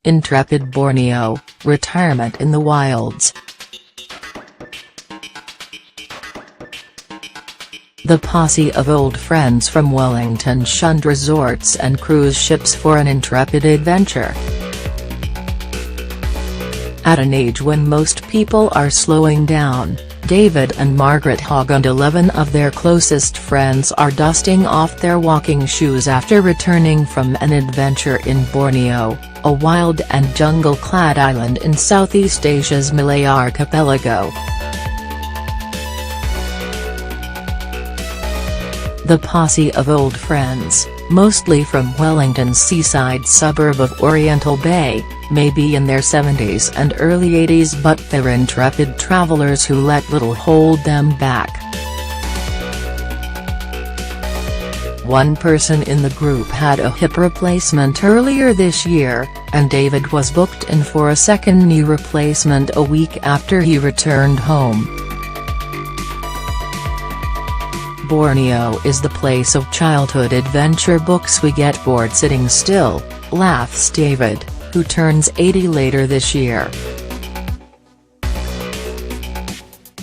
Intrepid Borneo, retirement in the wilds. The posse of old friends from Wellington shunned resorts and cruise ships for an intrepid adventure. At an age when most people are slowing down, David and Margaret Hogg and 11 of their closest friends are dusting off their walking shoes after returning from an adventure in Borneo, a wild and jungle-clad island in Southeast Asia's Malay archipelago. The posse of old friends, mostly from Wellington's seaside suburb of Oriental Bay, may be in their 70s and early 80s, but they're intrepid travelers who let little hold them back. One person in the group had a hip replacement earlier this year, and David was booked in for a second knee replacement a week after he returned home. Borneo is the place of childhood adventure books. We get bored sitting still, laughs David, who turns 80 later this year.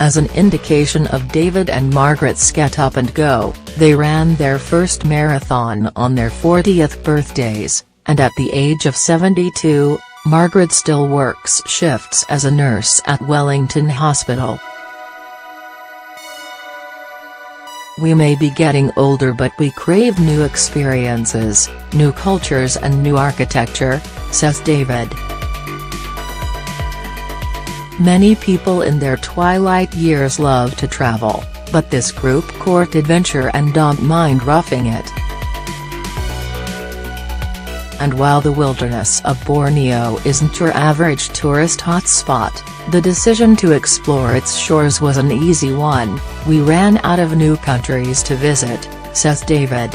As an indication of David and Margaret's get up and go, they ran their first marathon on their 40th birthdays, and at the age of 72, Margaret still works shifts as a nurse at Wellington Hospital. We may be getting older, but we crave new experiences, new cultures and new architecture, says David. Many people in their twilight years love to travel, but this group court adventure and don't mind roughing it. And while the wilderness of Borneo isn't your average tourist hotspot, the decision to explore its shores was an easy one. We ran out of new countries to visit, says David.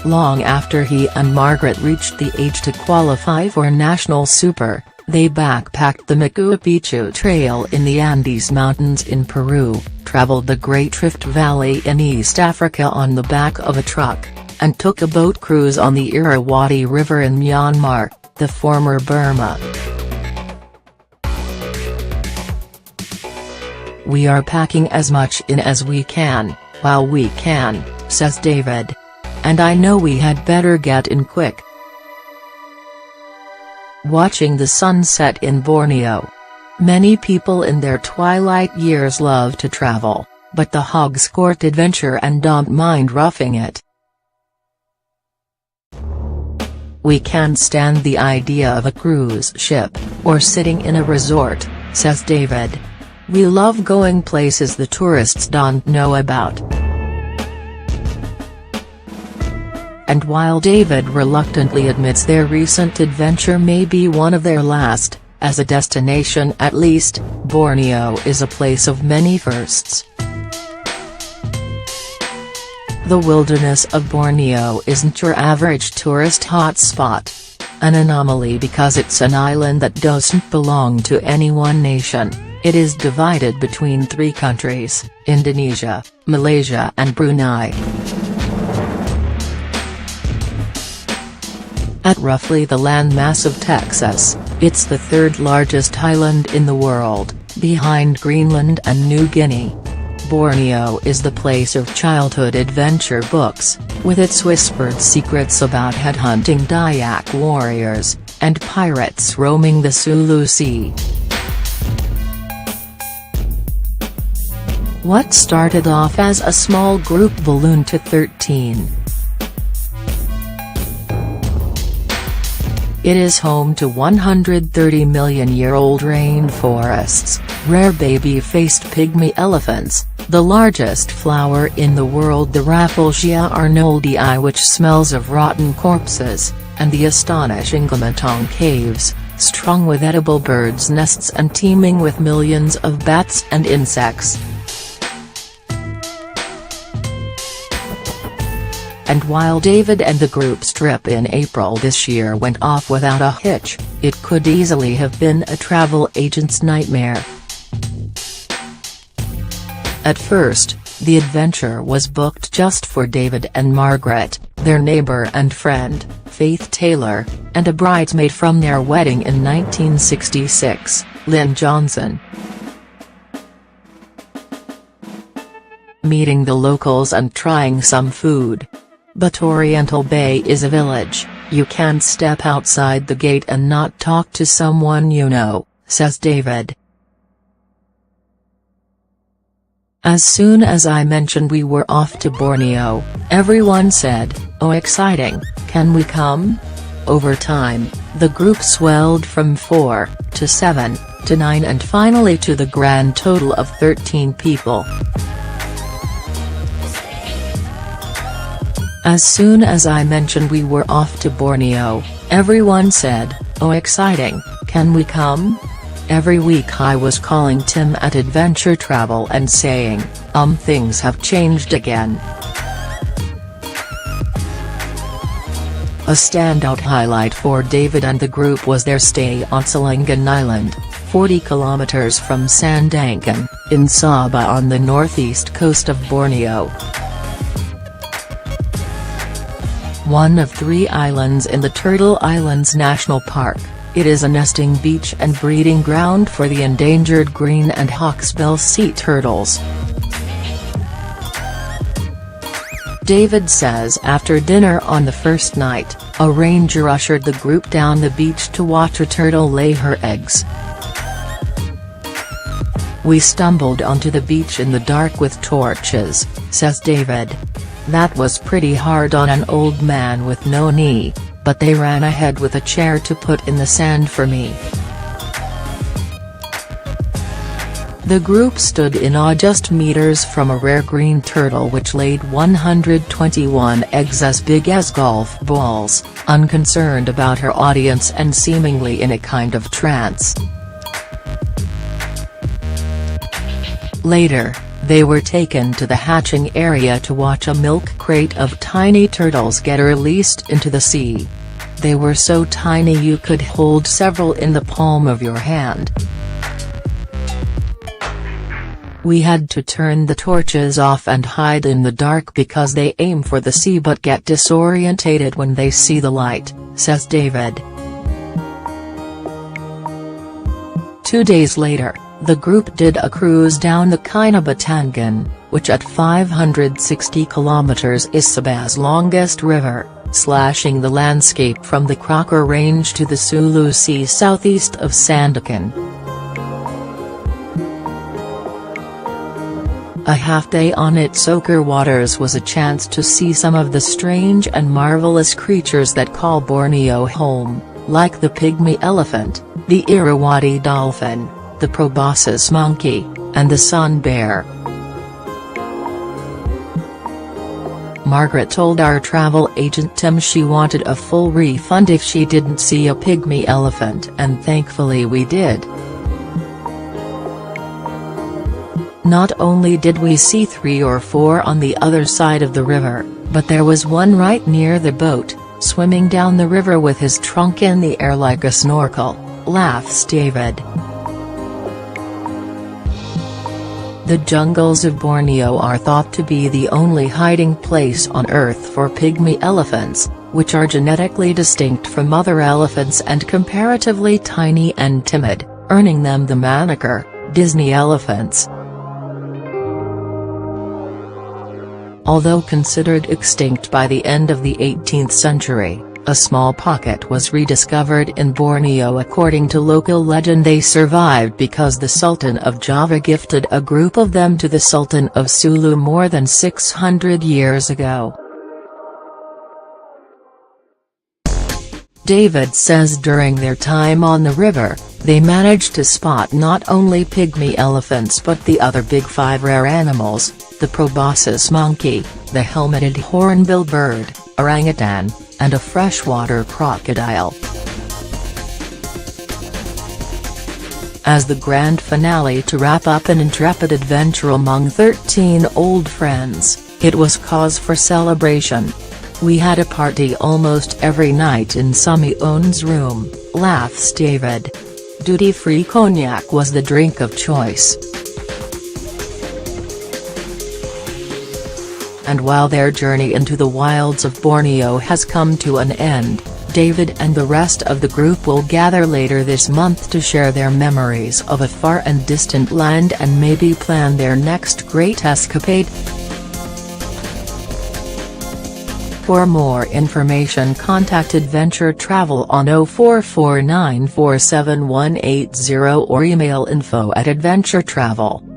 Long after he and Margaret reached the age to qualify for National Super, they backpacked the Machu Picchu Trail in the Andes Mountains in Peru, traveled the Great Rift Valley in East Africa on the back of a truck, and took a boat cruise on the Irrawaddy River in Myanmar, the former Burma. We are packing as much in as we can, while we can, says David. And I know we had better get in quick. Watching the sunset in Borneo. Many people in their twilight years love to travel, but the Hoggs court adventure and don't mind roughing it. We can't stand the idea of a cruise ship, or sitting in a resort, says David. We love going places the tourists don't know about. And while David reluctantly admits their recent adventure may be one of their last, as a destination at least, Borneo is a place of many firsts. The wilderness of Borneo isn't your average tourist hotspot. An anomaly because it's an island that doesn't belong to any one nation. It is divided between 3 countries, Indonesia, Malaysia and Brunei. At roughly the landmass of Texas, it's the 3rd largest island in the world, behind Greenland and New Guinea. Borneo is the place of childhood adventure books, with its whispered secrets about headhunting Dayak warriors, and pirates roaming the Sulu Sea. What started off as a small group ballooned to 13. It is home to 130-million-year-old rainforests, rare baby-faced pygmy elephants, the largest flower in the world the Rafflesia arnoldii which smells of rotten corpses, and the astonishing Gamatong caves, strung with edible birds' nests and teeming with millions of bats and insects. And while David and the group's trip in April this year went off without a hitch, it could easily have been a travel agent's nightmare. At first, the adventure was booked just for David and Margaret, their neighbor and friend, Faith Taylor, and a bridesmaid from their wedding in 1966, Lynn Johnson. Meeting the locals and trying some food. But Oriental Bay is a village, you can't step outside the gate and not talk to someone you know, says David. As soon as I mentioned we were off to Borneo, everyone said, "Oh, exciting, can we come?" Over time, the group swelled from 4, to 7, to 9 and finally to the grand total of 13 people. As soon as I mentioned we were off to Borneo, everyone said, "Oh, exciting, can we come?" Every week I was calling Tim at Adventure Travel and saying, things have changed again." A standout highlight for David and the group was their stay on Selangan Island, 40 kilometers from Sandakan, in Sabah on the northeast coast of Borneo. One of 3 islands in the Turtle Islands National Park, it is a nesting beach and breeding ground for the endangered green and hawksbill sea turtles. David says after dinner on the first night, a ranger ushered the group down the beach to watch a turtle lay her eggs. "We stumbled onto the beach in the dark with torches," says David. "That was pretty hard on an old man with no knee, but they ran ahead with a chair to put in the sand for me." The group stood in awe just meters from a rare green turtle which laid 121 eggs as big as golf balls, unconcerned about her audience and seemingly in a kind of trance. Later, they were taken to the hatching area to watch a milk crate of tiny turtles get released into the sea. They were so tiny you could hold several in the palm of your hand. "We had to turn the torches off and hide in the dark because they aim for the sea but get disorientated when they see the light," says David. 2 days later, the group did a cruise down the Kinabatangan, which at 560 kilometers is Sabah's longest river, slashing the landscape from the Crocker Range to the Sulu Sea southeast of Sandakan. A half-day on its ochre waters was a chance to see some of the strange and marvelous creatures that call Borneo home, like the pygmy elephant, the Irrawaddy dolphin, the proboscis monkey, and the sun bear. Margaret told our travel agent Tim she wanted a full refund if she didn't see a pygmy elephant, and thankfully we did. Not only did we see 3 or 4 on the other side of the river, but there was one right near the boat, swimming down the river with his trunk in the air like a snorkel, laughs David. The jungles of Borneo are thought to be the only hiding place on Earth for pygmy elephants, which are genetically distinct from other elephants and comparatively tiny and timid, earning them the moniker, Disney elephants. Although considered extinct by the end of the 18th century, a small pocket was rediscovered in Borneo. According to local legend, they survived because the Sultan of Java gifted a group of them to the Sultan of Sulu more than 600 years ago. David says during their time on the river, they managed to spot not only pygmy elephants but the other big 5 rare animals, the proboscis monkey, the helmeted hornbill bird, orangutan, and a freshwater crocodile. As the grand finale to wrap up an intrepid adventure among 13 old friends, it was cause for celebration. "We had a party almost every night in Sumion's room," laughs David. Duty-free cognac was the drink of choice. And while their journey into the wilds of Borneo has come to an end, David and the rest of the group will gather later this month to share their memories of a far and distant land and maybe plan their next great escapade. For more information, contact Adventure Travel on 0449471180 or email info@adventuretravel.com.